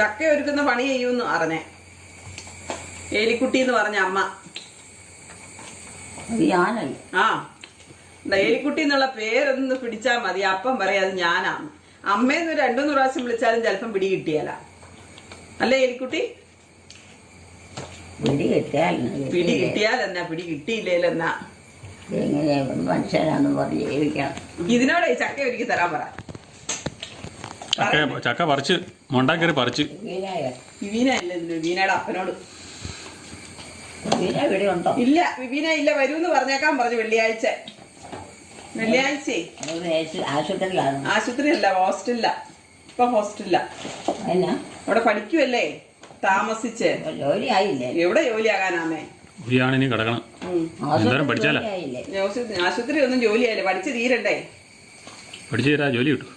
ചക്ക ഒരുക്കുന്ന പണി ചെയ്യുമെന്ന് പറഞ്ഞേ ഏലിക്കുട്ടി എന്ന് പറഞ്ഞ അമ്മ. ആ ഏലിക്കുട്ടി എന്നുള്ള പേരൊന്ന് പിടിച്ചാൽ മതി, അപ്പം പറയാം അത് ഞാനാണ്. അമ്മേന്ന് 2-3 പ്രാവശ്യം വിളിച്ചാലും ചിലപ്പം പിടി കിട്ടിയാല. അല്ലേ ഏലിക്കുട്ടി? പിടി കിട്ടിയാലെന്നാ, പിടി കിട്ടിയില്ലേലെന്നാ. ഇതിനോടെ ചക്ക ഒരുക്കി തരാൻ പറ. ചക്ക പറിച്ച് മൊണ്ടാക്കറി പറിച്ച് വിവീന ഇല്ല, വിവീനയുടെ അപ്പനോട്. ഇല്ല വിവീന ഇല്ല, വരൂന്ന് പറഞ്ഞേക്കാൻ പറഞ്ഞു. വെള്ളിയാഴ്ച ആശുപത്രിയല്ല, ഹോസ്റ്റലില്ല. ഇപ്പൊ ഹോസ്റ്റലില്ല, അവിടെ പഠിക്കുവല്ലേ താമസിച്ച്. എവിടെ ജോലിയാകാനാമേ? കിടക്കണം. ആശുപത്രി ഒന്നും ജോലിയായില്ലേ, പഠിച്ച് തീരണ്ടേ? പഠിച്ചു തീരാ ജോലി കിട്ടും.